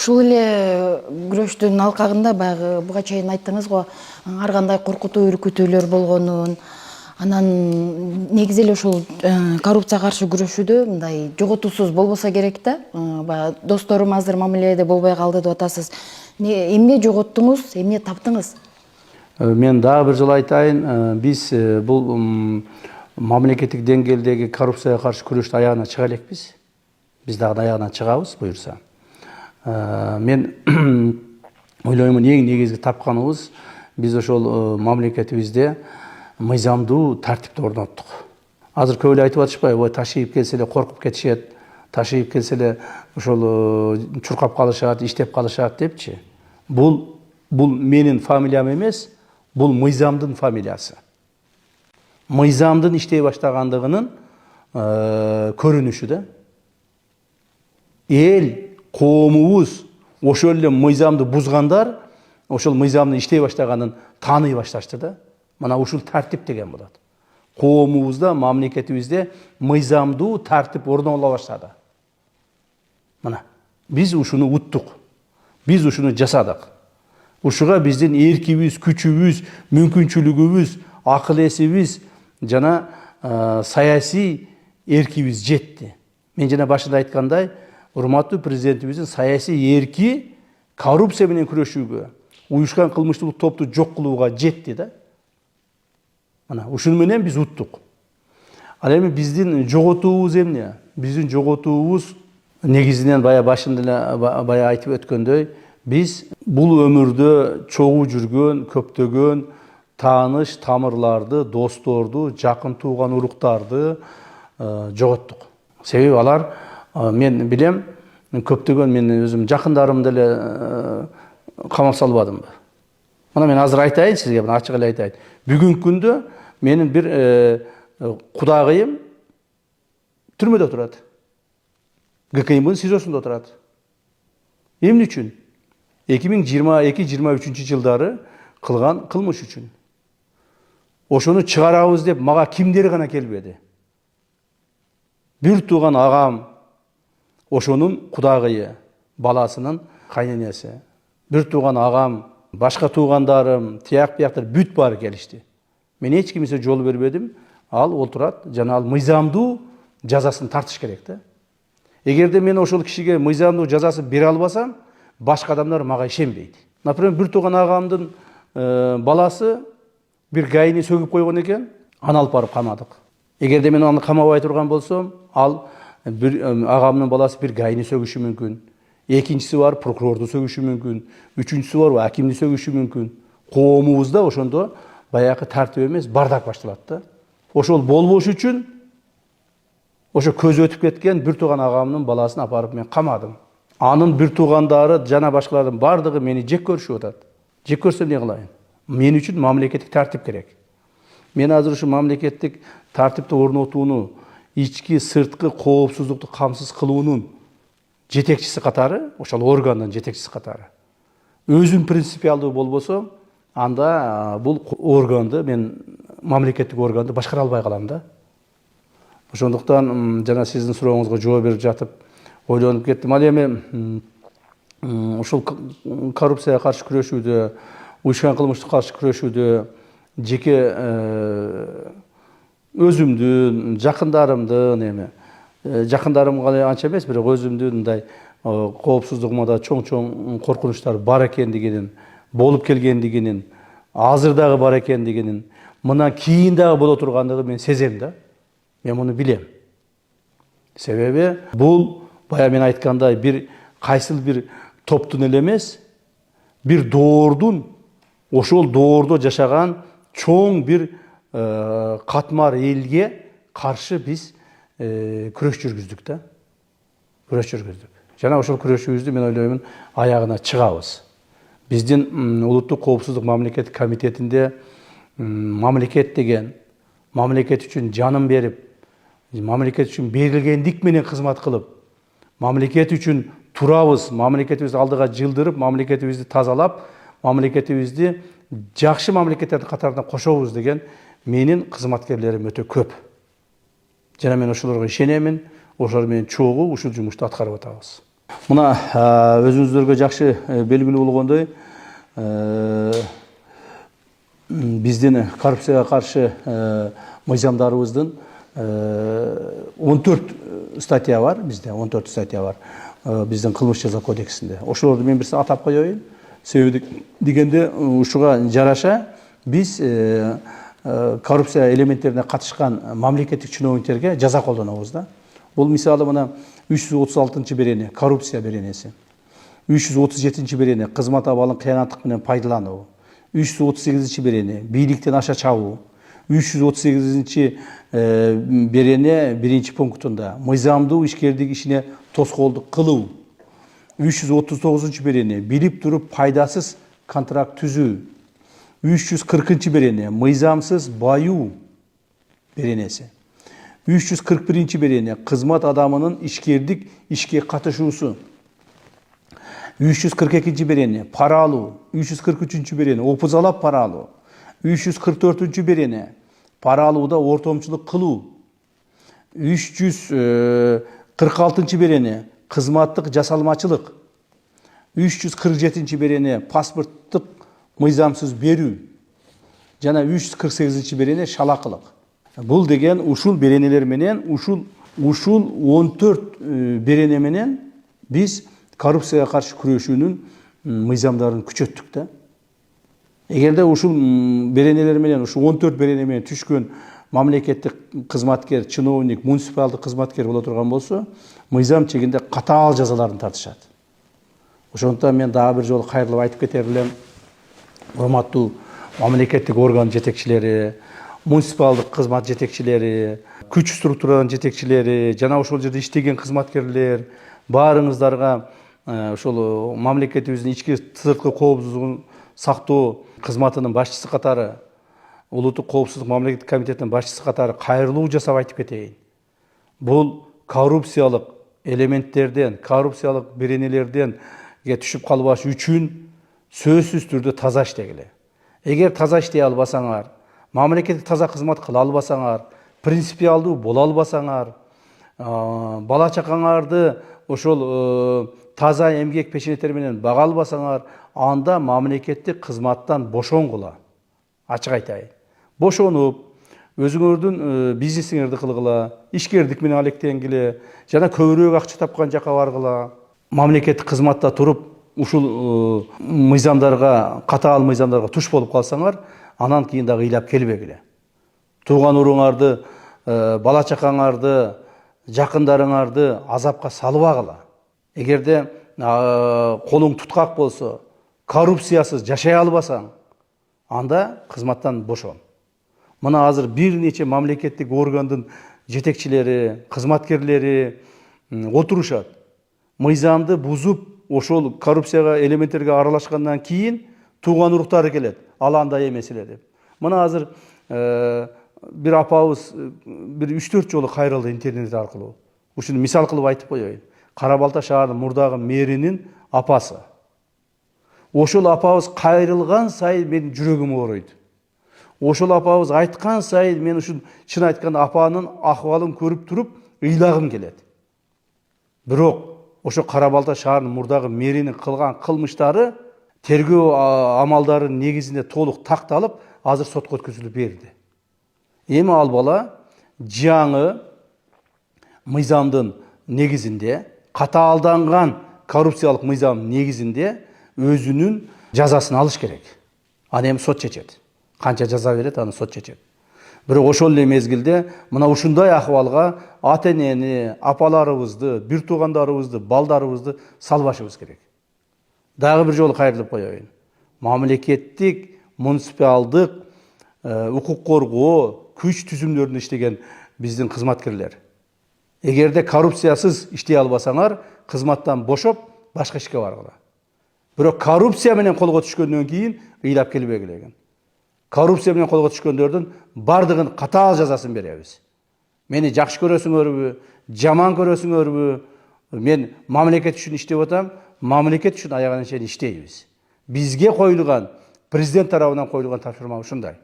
ушул эле күрөштүн алкагында баягы буга чейин айттыңыз го ар кандай коркутуу үркүтүүлөр болгонун, анан негизи эле ушул коррупцияга каршы күрөшүүдө мындай жоготуусуз болбосо керек да. Баягы досторум азыр мамиледе болбой калды деп атасыз. Эмне жоготтуңуз, эмне таптыңыз? Мен дагы бир жолу айтайын, биз бул мамлекеттик деңгээлдеги коррупцияга каршы күрөштү аягына чыга элекпиз. Биз дагы аягына чыгабыз буюрса. Мен ойлоймун, эң негизги тапканыбыз биз ошол мамлекетибизде мыйзамдуу тартипти орноттук. Азыр көп эле айтып атышпайбы, ой ташыйып келсе эле коркуп кетишет, ташыйып келсе эле ошол чуркап калышат, иштеп калышат депчи. Бул менин фамилиям эмес, бул мыйзамдын фамилиясы. Мыйзамдын иштей баштагандыгынын көрүнүшү да. Эл, коомубуз ошол эле мыйзамды бузгандар ошол мыйзамдын иштей баштаганын тааный башташты да. Мына ушул тартип деген болот. Коомубузда, мамлекетибизде мыйзамдуу тартип орноголо баштады. Мына биз ушуну уттук. Биз ушуну жасадык. Ушуга биздин эркибиз, күчүбүз, мүмкүнчүлүгүбүз, акыл эсибиз жана саясий эркибиз жетти. Мен жана башында айткандай, урматтуу президентибиздин саясий эрки коррупция менен күрөшүүгө, уюшкан кылмыштуулук топту жок кылууга жетти да. Мына ушуну менен биз уттук. Ал эми биздин жоготуубуз эмне? Биздин жоготуубуз негизинен башында эле айтып өткөндөй, биз бул өмүрдө чогуу жүргөн көптөгөн тааныш тамырларды, досторду, жакын тууган уруктарды жоготтук. Себеби алар, мен билем, көптөгөн мен өзүм жакындарымды эле камап салбадымбы. Мына мен азыр айтайын сизге, ачык эле айтайын. Бүгүнкү күндө менин бир кудагыйым түрмөдө турат. ГКМбын СИЗОсунда турат. Эмне үчүн? 2022-23 жылдары кылган кылмыш үчүн. Ошону чыгарабыз деп мага кимдер гана келбеди. Бир тууган агам, ошонун кудагыйы, баласынын кайненеси. Бир тууган агам, башка туугандарым, тияк-бияктар бүт баары келишти. Мен эч кимсе жол бербедим. Ал отурат, жана ал мыйзамдуу жазасын тартыш керек да. Эгерде мен ошол кишиге мыйзамдуу жазасын бере албасам, башка адамдар мага ишенбейт. Например, бир тууган агамдын баласы бир гайни сөгүп койгон экен, аны алып барып камадык. Эгерде мен аны камабай турган болсом, ал бир агамдын баласы бир гайни сөгүшү мүмкүн. Экинчиси бар прокурорду сөгүшү мүмкүн. Үчүнчүсү бар акимди сөгүшү мүмкүн. Коомубузда ошондо баягы тартип эмес, бардак башталат да. Ошол болбош үчүн ошо көзү өтүп кеткен бир тууган агамдын баласын апарып мен камадым. Анын бир туугандары жана башкалардын бардыгы мени жек көрүшүп атат. Жек көрсө эмне кылайын? Мен үчүн мамлекеттик тартип керек. Мен азыр ушу мамлекеттик тартипти орнотууну, ички сырткы коопсуздукту камсыз кылуунун жетекчиси катары, ошол органдын жетекчиси катары. Өзүм принципиалдуу болбосо, анда бул органды, мен мамлекеттик органды башкара албай калам да. Ошондуктан жана сиздин сурооңузга жооп берип жатып ойлонуп кеттим. Ал эми ушул коррупцияга каршы күрөшүүдө, уюшкан кылмыштыкка каршы күрөшүүдө жеке өзүмдүн, жакындарымдын жакындарымга анча эмес, бирок өзүмдүн мындай коопсуздугума да чоң коркунучтар бар экендигинин, болуп келгендигинин, азыр дагы бар экендигинин, мына кийин дагы боло тургандыгын мен сезем да. Мен муну билем. Себеби бул бая мен айткандай бир кайсыл бир топтун эле эмес, бир доордун, ошол доордо жашаган чоң бир катмар элге каршы биз күрөш жүргүздүк да. Күрөш жүргүздүк. Жана ошол күрөшүбүздү мен ойлоймун аягына чыгабыз. Биздин улуттук коопсуздук мамлекеттик комитетинде мамлекет деген, мамлекет үчүн жанын берип, мамлекет үчүн берилгендик менен кызмат кылып, мамлекет үчүн турабыз, мамлекетибизди алдыга жылдырып, мамлекетибизди тазалап, мамлекетибизди жакшы мамлекеттердин катарына кошобуз деген менин кызматкерлерим өтө көп. Жана мен ошолорго ишенемин, ошолор менен чогуу ушул жумушту аткарып атабыз. Мына өзүңүздөргө жакшы белгилүү болгондой, биздин коррупцияга каршы мыйзамдарыбыздын 14 статья бар, бізде 14 статья бар біздің кылмыш жаза кодексінде. Ошолорду мен бирсе атап коеюн. Себеби дегенде ушуга жараша биз коррупция элементтерине катышкан мамлекеттик чиновниктерге жаза колдонобуз да. Бул мисалы мына 336-берене коррупция беренеси, 337-берене кызмат абалын кыянаттык менен пайдалануу, 338-берене бийликтен аша чабуу, 338-берене биринчи пунктунда мыйзамдуу ишкердик ишине тоскоолдук кылуу, 339-берене билип туруп пайдасыз контракт түзүү, 340-берене мыйзамсыз баюу беренеси, 341-берене кызмат адамынын ишкердик ишке катышуусу, 342-берене пара алуу, 343-берене опузалап пара алуу, 344-берене пара алууда ортомчулук кылуу, 346-берене кызматтык жасалмачылык, 347-берене паспорттук мыйзамсыз берүү жана 348-берене шалакылык. Бул деген ушул беренелер менен, ушул 14 берене менен биз коррупцияга каршы күрөшүүнүн мыйзамдарын күчөттүк да. Эгерде ушул беренелер менен, ушул 14 берене менен түшкөн мамлекеттик кызматкер, чиновник, муниципалдык кызматкер боло турган болсо, мыйзам чегинде катаал жазаларын тартышат. Ошондуктан мен дагы бир жолу кайрылып айтып кетер элем, урматтуу мамлекеттик орган жетекчилери, муниципалдык кызмат жетекчилери, күч структуранын жетекчилери жана ошол жерде иштеген кызматкерлер баарыңыздарга ошол мамлекетибиздин ички сырткы коопсуздугун сактоо кызматынын башчысы катары, улуттук коопсуздук мамлекеттик комитетинин башчысы катары кайрылуу жасап айтып кетейин. Бул коррупциялык элементтерден, коррупциялык беренелерден түшүп калбаш үчүн сөзсүз түрдө таза иштегиле. Эгер таза иштей албасаңар, мамлекеттик таза кызмат кыла албасаңар, принципиалдуу боло албасаңар, бала чакаңарды ошол таза эмгек пешенеттер менен бага албасаңар, анда мамлекеттик кызматтан бошонгула. Ачык айтайын. Бошонуп, өзүңөрдүн бизнесиңерди кылгыла, ишкердик менен алектенгиле, жана көбүрөөк акча тапкан жака баргыла. Мамлекеттик кызматта туруп, ушул мыйзамдарга, катаал мыйзамдарга туш болуп калсаңар, анан кийин дагы ыйлап келбегиле. Тууган уруңарды, бала чакаңарды, жакындарыңарды азапка салбагыла. Эгерде колуң туткак болсо, коррупциясыз жашай албасаң, анда кызматтан бошон. Мына азыр бир нече мамлекеттик органдын жетекчилери, кызматкерлери отурушат. Мыйзамды бузуп, ошол коррупцияга элементтерге аралашкандан кийин тууган уруктары келет. Ал андай эмес эле деп. Мына азыр бир апабыз бир 3-4 жолу кайрылды интернет аркылуу. Ушуну мисал кылып айтып коеюн. Кара Балта шаарынын мурдагы мэринин апасы. Ошол апабыз кайрылган сайын менин жүрөгүм ооруйт. Ошол апабыз айткан сайын мен ушул чын айтканда апанын акыбалын көрүп туруп ыйлагым келет. Бирок ошо Кара Балта шаарынын мурдагы мэринин кылган кылмыштары тергөө амалдарынын негизинде толук такталып, азыр сотко өткөзүлүп берди. Эми ал бала жаңы мыйзамдын негизинде, катаалданган коррупциялык мыйзам негизинде өзүнүн жазасын алыш керек. Аны эми сот чечет. Канча жаза берет, аны сот чечет. Бирок ошол эле мезгилде мына ушундай акыбалга ата-энени, апаларыбызды, бир туугандарыбызды, балдарыбызды салбашыбыз керек. Дагы бир жолу кайрылып коеюн. Мамлекеттик, муниципалдык, укук коргоо, күч түзүмдөрүндө иштеген биздин кызматкерлер. Эгерде коррупциясыз иштей албасаңар, кызматтан бошоп, башка ишке баргыла. Бирок коррупция менен колго түшкөндөн кийин ыйлап келбегиле. Коррупция менен колго түшкөндөрдүн бардыгын катаал жазасын беребиз. Мени жакшы көрөсүңөрбү, жаман көрөсүңөрбү, мен мамлекет үчүн иштеп атам, мамлекет үчүн аягына чейин иштейбиз. Бизге коюлган, президент тарабынан коюлган тапшырма ушундай.